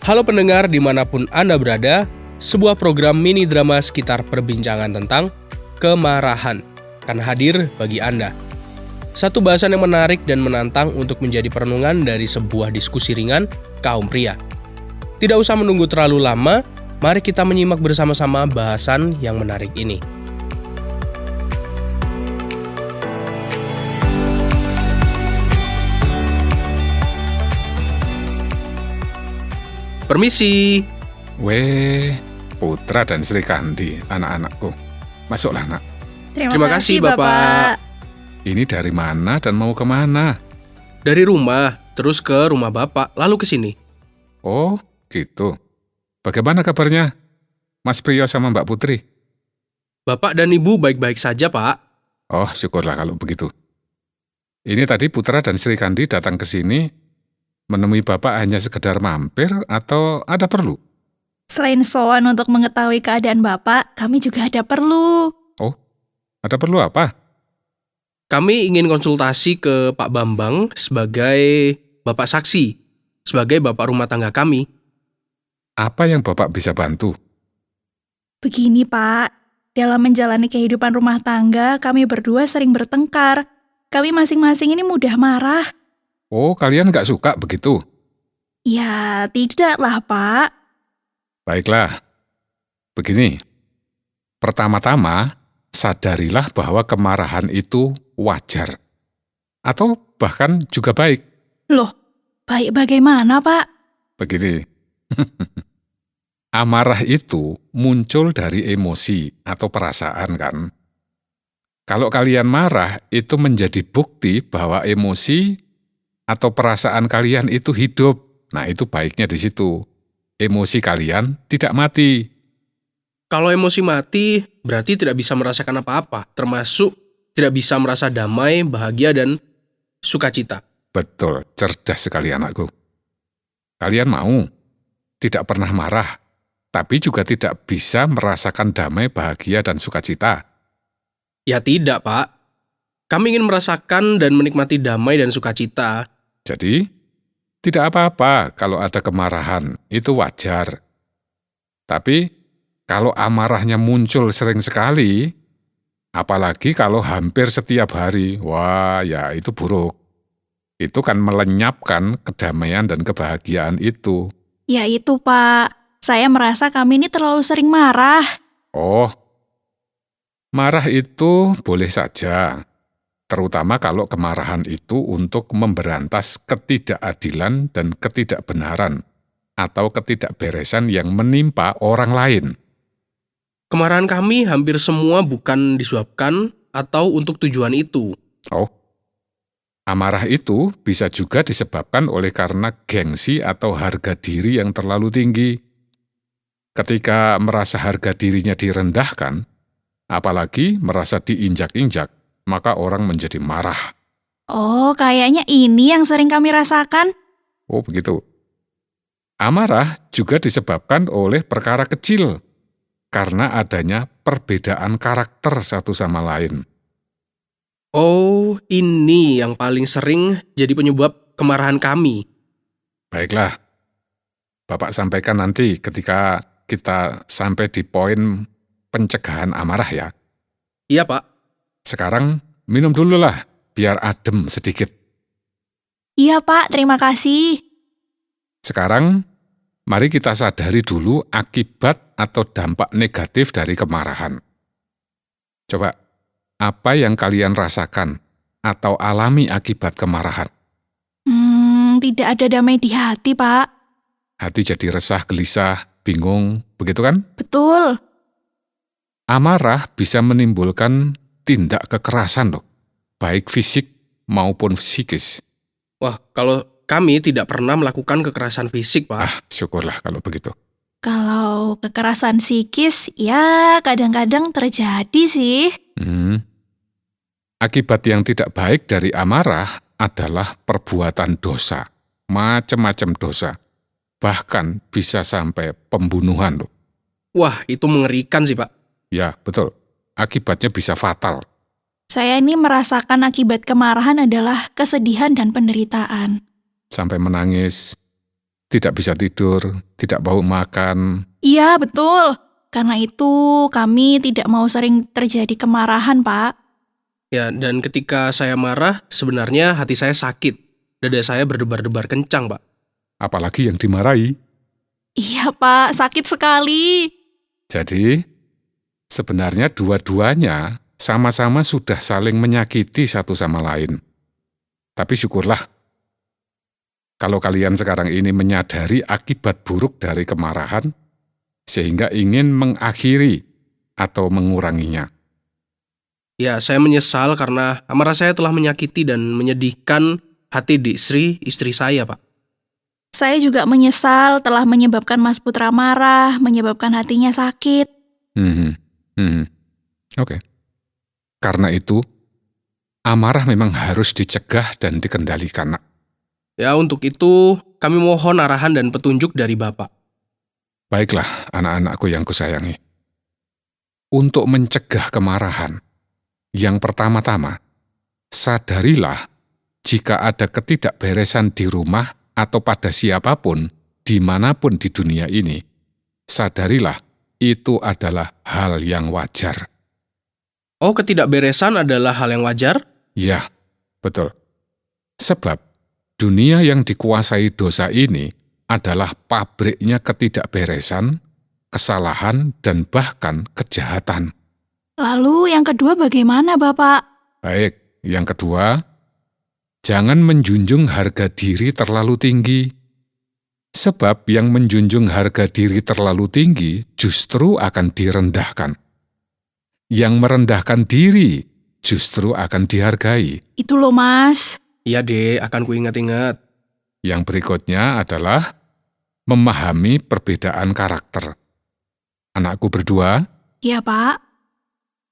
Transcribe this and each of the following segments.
Halo pendengar dimanapun Anda berada, sebuah program mini drama sekitar perbincangan tentang kemarahan akan hadir bagi Anda. Satu bahasan yang menarik dan menantang untuk menjadi perenungan dari sebuah diskusi ringan kaum pria. Tidak usah menunggu terlalu lama, mari kita menyimak bersama-sama bahasan yang menarik ini. Permisi. Weh, Putra dan Sri Kandi, anak-anakku. Masuklah, nak. Terima kasih, Bapak. Ini dari mana dan mau kemana? Dari rumah, terus ke rumah Bapak, lalu ke sini. Oh, gitu. Bagaimana kabarnya, Mas Priyo sama Mbak Putri? Bapak dan Ibu baik-baik saja, Pak. Oh, syukurlah kalau begitu. Ini tadi Putra dan Sri Kandi datang ke sini menemui Bapak hanya sekedar mampir atau ada perlu? Selain sowan untuk mengetahui keadaan Bapak, kami juga ada perlu. Oh, ada perlu apa? Kami ingin konsultasi ke Pak Bambang sebagai Bapak saksi, sebagai Bapak rumah tangga kami. Apa yang Bapak bisa bantu? Begini Pak, dalam menjalani kehidupan rumah tangga, kami berdua sering bertengkar. Kami masing-masing ini mudah marah. Oh, kalian nggak suka begitu? Ya, tidaklah Pak. Baiklah. Begini, pertama-tama, sadarilah bahwa kemarahan itu wajar. Atau bahkan juga baik. Loh, baik bagaimana Pak? Begini, amarah itu muncul dari emosi atau perasaan kan? Kalau kalian marah, itu menjadi bukti bahwa emosi atau perasaan kalian itu hidup. Nah, itu baiknya di situ. Emosi kalian tidak mati. Kalau emosi mati, berarti tidak bisa merasakan apa-apa, termasuk tidak bisa merasa damai, bahagia, dan sukacita. Betul, cerdas sekali anakku. Kalian mau tidak pernah marah, tapi juga tidak bisa merasakan damai, bahagia, dan sukacita. Ya tidak, Pak. Kami ingin merasakan dan menikmati damai dan sukacita. Jadi, tidak apa-apa kalau ada kemarahan, itu wajar. Tapi, kalau amarahnya muncul sering sekali, apalagi kalau hampir setiap hari, wah ya itu buruk. Itu kan melenyapkan kedamaian dan kebahagiaan itu. Ya itu Pak, saya merasa kami ini terlalu sering marah. Oh, marah itu boleh saja. Terutama kalau kemarahan itu untuk memberantas ketidakadilan dan ketidakbenaran atau ketidakberesan yang menimpa orang lain. Kemarahan kami hampir semua bukan disebabkan atau untuk tujuan itu. Oh, amarah itu bisa juga disebabkan oleh karena gengsi atau harga diri yang terlalu tinggi. Ketika merasa harga dirinya direndahkan, apalagi merasa diinjak-injak, maka orang menjadi marah. Oh, kayaknya ini yang sering kami rasakan. Oh, begitu. Amarah juga disebabkan oleh perkara kecil, karena adanya perbedaan karakter satu sama lain. Oh, ini yang paling sering jadi penyebab kemarahan kami. Baiklah, Bapak sampaikan nanti ketika kita sampai di poin pencegahan amarah ya. Iya, Pak. Sekarang minum dulu lah, biar adem sedikit. Iya Pak, terima kasih. Sekarang, mari kita sadari dulu akibat atau dampak negatif dari kemarahan. Coba, apa yang kalian rasakan atau alami akibat kemarahan? Tidak ada damai di hati Pak. Hati jadi resah, gelisah, bingung, begitu kan? Betul. Amarah bisa menimbulkan tindak kekerasan loh, baik fisik maupun psikis. Wah, kalau kami tidak pernah melakukan kekerasan fisik, Pak. Syukurlah kalau begitu. Kalau kekerasan psikis, ya kadang-kadang terjadi sih. Akibat yang tidak baik dari amarah adalah perbuatan dosa, macam-macam dosa. Bahkan bisa sampai pembunuhan loh. Wah, itu mengerikan sih, Pak. Ya, betul. Akibatnya bisa fatal. Saya ini merasakan akibat kemarahan adalah kesedihan dan penderitaan. Sampai menangis, tidak bisa tidur, tidak mau makan. Iya, betul. Karena itu kami tidak mau sering terjadi kemarahan, Pak. Ya, dan ketika saya marah, sebenarnya hati saya sakit. Dada saya berdebar-debar kencang, Pak. Apalagi yang dimarahi. Iya, Pak. Sakit sekali. Jadi, sebenarnya dua-duanya sama-sama sudah saling menyakiti satu sama lain. Tapi syukurlah, kalau kalian sekarang ini menyadari akibat buruk dari kemarahan, sehingga ingin mengakhiri atau menguranginya. Ya, saya menyesal karena amarah saya telah menyakiti dan menyedihkan hati istri saya, Pak. Saya juga menyesal telah menyebabkan Mas Putra marah, menyebabkan hatinya sakit. Oke. Karena itu, amarah memang harus dicegah dan dikendalikan, Nak. Ya, untuk itu kami mohon arahan dan petunjuk dari Bapak. Baiklah, anak-anakku yang kusayangi. Untuk mencegah kemarahan, yang pertama-tama, sadarilah jika ada ketidakberesan di rumah atau pada siapapun, dimanapun di dunia ini, sadarilah itu adalah hal yang wajar. Oh, ketidakberesan adalah hal yang wajar? Ya, betul. Sebab dunia yang dikuasai dosa ini adalah pabriknya ketidakberesan, kesalahan, dan bahkan kejahatan. Lalu yang kedua bagaimana, Bapak? Baik, yang kedua, jangan menjunjung harga diri terlalu tinggi. Sebab yang menjunjung harga diri terlalu tinggi justru akan direndahkan. Yang merendahkan diri justru akan dihargai. Itu loh, Mas. Iya, Dek, akan kuingat-ingat. Yang berikutnya adalah memahami perbedaan karakter. Anakku berdua, Iya, Pak.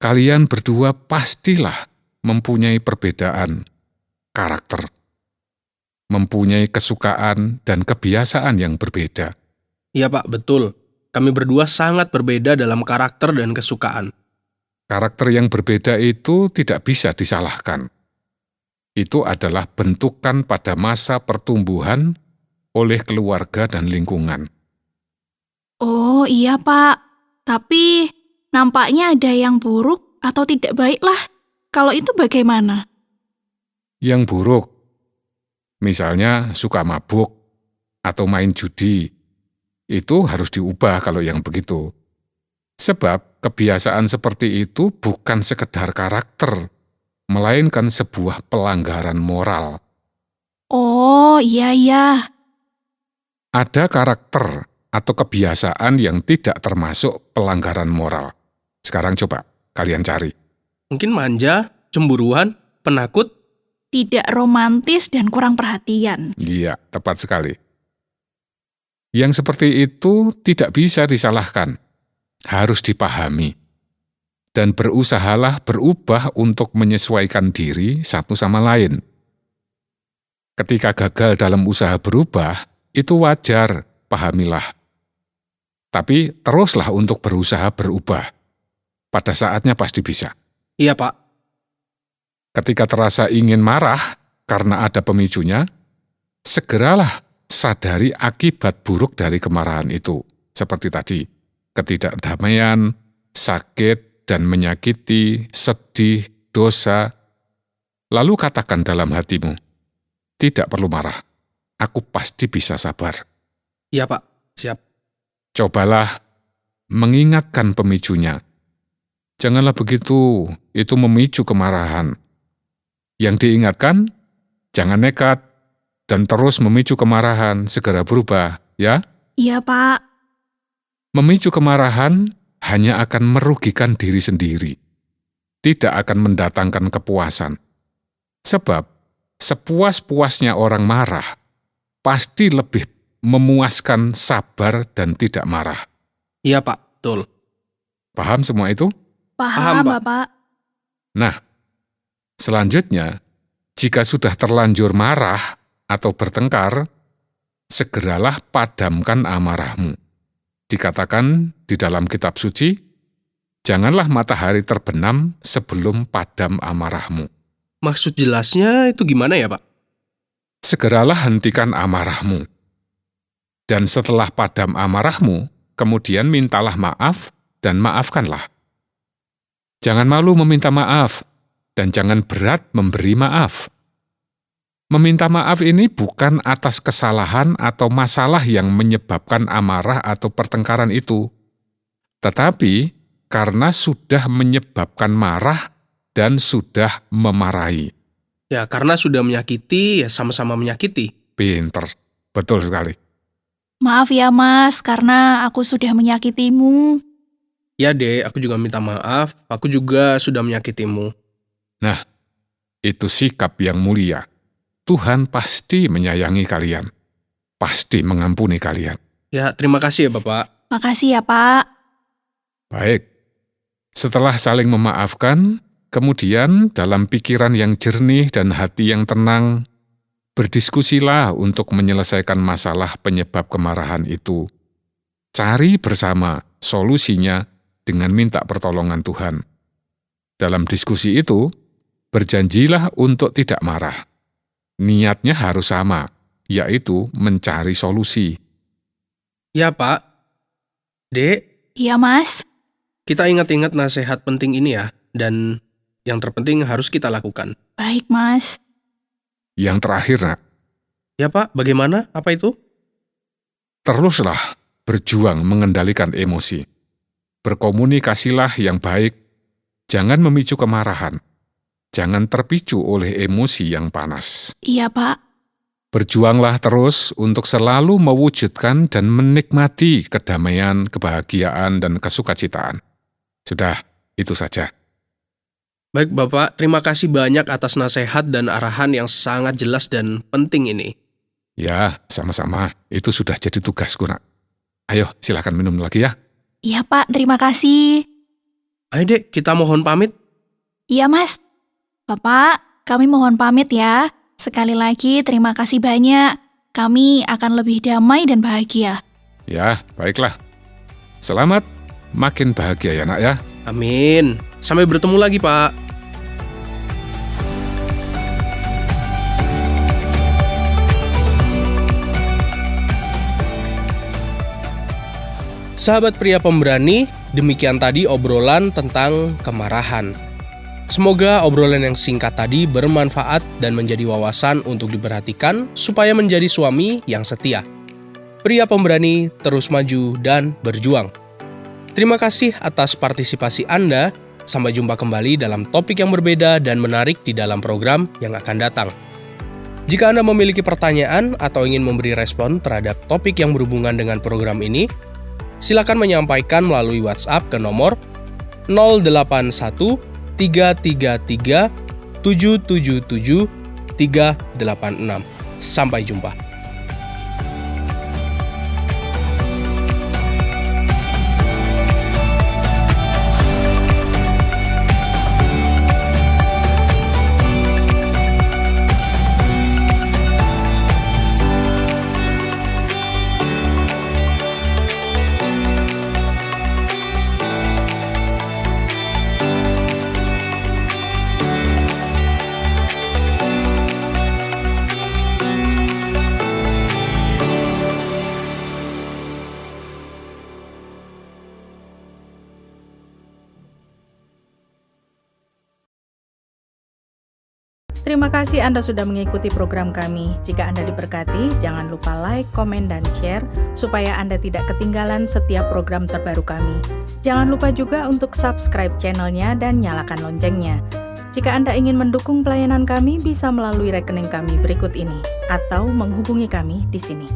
kalian berdua pastilah mempunyai perbedaan karakter, mempunyai kesukaan dan kebiasaan yang berbeda. Iya, Pak, betul. Kami berdua sangat berbeda dalam karakter dan kesukaan. Karakter yang berbeda itu tidak bisa disalahkan. Itu adalah bentukan pada masa pertumbuhan oleh keluarga dan lingkungan. Oh, iya, Pak. Tapi nampaknya ada yang buruk atau tidak baik lah. Kalau itu bagaimana? Yang buruk, misalnya suka mabuk atau main judi, itu harus diubah kalau yang begitu. Sebab kebiasaan seperti itu bukan sekedar karakter, melainkan sebuah pelanggaran moral. Oh, iya. Ada karakter atau kebiasaan yang tidak termasuk pelanggaran moral. Sekarang coba kalian cari. Mungkin manja, cemburuan, penakut. Tidak romantis dan kurang perhatian. Iya, tepat sekali. Yang seperti itu tidak bisa disalahkan. Harus dipahami. Dan berusahalah berubah untuk menyesuaikan diri satu sama lain. Ketika gagal dalam usaha berubah, itu wajar, pahamilah. Tapi teruslah untuk berusaha berubah. Pada saatnya pasti bisa. Iya, Pak. Ketika terasa ingin marah karena ada pemicunya, segeralah sadari akibat buruk dari kemarahan itu. Seperti tadi, ketidakdamaian, sakit dan menyakiti, sedih, dosa. Lalu katakan dalam hatimu, tidak perlu marah, aku pasti bisa sabar. Iya, Pak. Siap. Cobalah mengingatkan pemicunya. Janganlah begitu, itu memicu kemarahan. Yang diingatkan, jangan nekat dan terus memicu kemarahan, segera berubah, ya? Iya, Pak. Memicu kemarahan hanya akan merugikan diri sendiri, tidak akan mendatangkan kepuasan. Sebab, sepuas-puasnya orang marah, pasti lebih memuaskan sabar dan tidak marah. Iya, Pak. Betul. Paham semua itu? Paham, Pak. Bapak. Nah, selanjutnya, jika sudah terlanjur marah atau bertengkar, segeralah padamkan amarahmu. Dikatakan di dalam kitab suci, janganlah matahari terbenam sebelum padam amarahmu. Maksud jelasnya itu gimana ya, Pak? Segeralah hentikan amarahmu. Dan setelah padam amarahmu, kemudian mintalah maaf dan maafkanlah. Jangan malu meminta maaf, dan jangan berat memberi maaf. Meminta maaf ini bukan atas kesalahan atau masalah yang menyebabkan amarah atau pertengkaran itu, tetapi karena sudah menyebabkan marah dan sudah memarahi. Ya, karena sudah menyakiti, ya sama-sama menyakiti. Pinter, betul sekali. Maaf ya Mas, karena aku sudah menyakitimu. Ya Dek, aku juga minta maaf, aku juga sudah menyakitimu. Nah, itu sikap yang mulia. Tuhan pasti menyayangi kalian, pasti mengampuni kalian. Ya, terima kasih ya Bapak. Makasih ya Pak. Baik, setelah saling memaafkan, kemudian dalam pikiran yang jernih dan hati yang tenang, berdiskusilah untuk menyelesaikan masalah penyebab kemarahan itu. Cari bersama solusinya dengan minta pertolongan Tuhan. Dalam diskusi itu, berjanjilah untuk tidak marah. Niatnya harus sama, yaitu mencari solusi. Ya Pak. Dek, Iya Mas. kita ingat-ingat nasihat penting ini ya, dan yang terpenting harus kita lakukan. Baik Mas. Yang terakhir, Nak, Ya Pak, bagaimana? Apa itu? teruslah berjuang mengendalikan emosi. Berkomunikasilah yang baik, jangan memicu kemarahan. Jangan terpicu oleh emosi yang panas. Iya Pak. Berjuanglah terus untuk selalu mewujudkan dan menikmati kedamaian, kebahagiaan, dan kesukacitaan. Sudah, itu saja. Baik Bapak, terima kasih banyak atas nasihat dan arahan yang sangat jelas dan penting ini. Ya, sama-sama. Itu sudah jadi tugasku, Nak. Ayo, silakan minum lagi ya. Iya Pak, terima kasih. Ayo Dek, kita mohon pamit. Iya Mas. Bapak, kami mohon pamit ya. Sekali lagi terima kasih banyak. Kami akan lebih damai dan bahagia. Ya, baiklah. Selamat, makin bahagia ya, Nak ya. Amin. Sampai bertemu lagi Pak. Sahabat pria pemberani, demikian tadi obrolan tentang kemarahan. Semoga obrolan yang singkat tadi bermanfaat dan menjadi wawasan untuk diperhatikan supaya menjadi suami yang setia. Pria pemberani terus maju dan berjuang. Terima kasih atas partisipasi Anda. Sampai jumpa kembali dalam topik yang berbeda dan menarik di dalam program yang akan datang. Jika Anda memiliki pertanyaan atau ingin memberi respon terhadap topik yang berhubungan dengan program ini, silakan menyampaikan melalui WhatsApp ke nomor 081 333 777 386. Sampai jumpa. Terima kasih Anda sudah mengikuti program kami. Jika Anda diberkati, jangan lupa like, komen, dan share supaya Anda tidak ketinggalan setiap program terbaru kami. Jangan lupa juga untuk subscribe channelnya dan nyalakan loncengnya. Jika Anda ingin mendukung pelayanan kami, bisa melalui rekening kami berikut ini atau menghubungi kami di sini.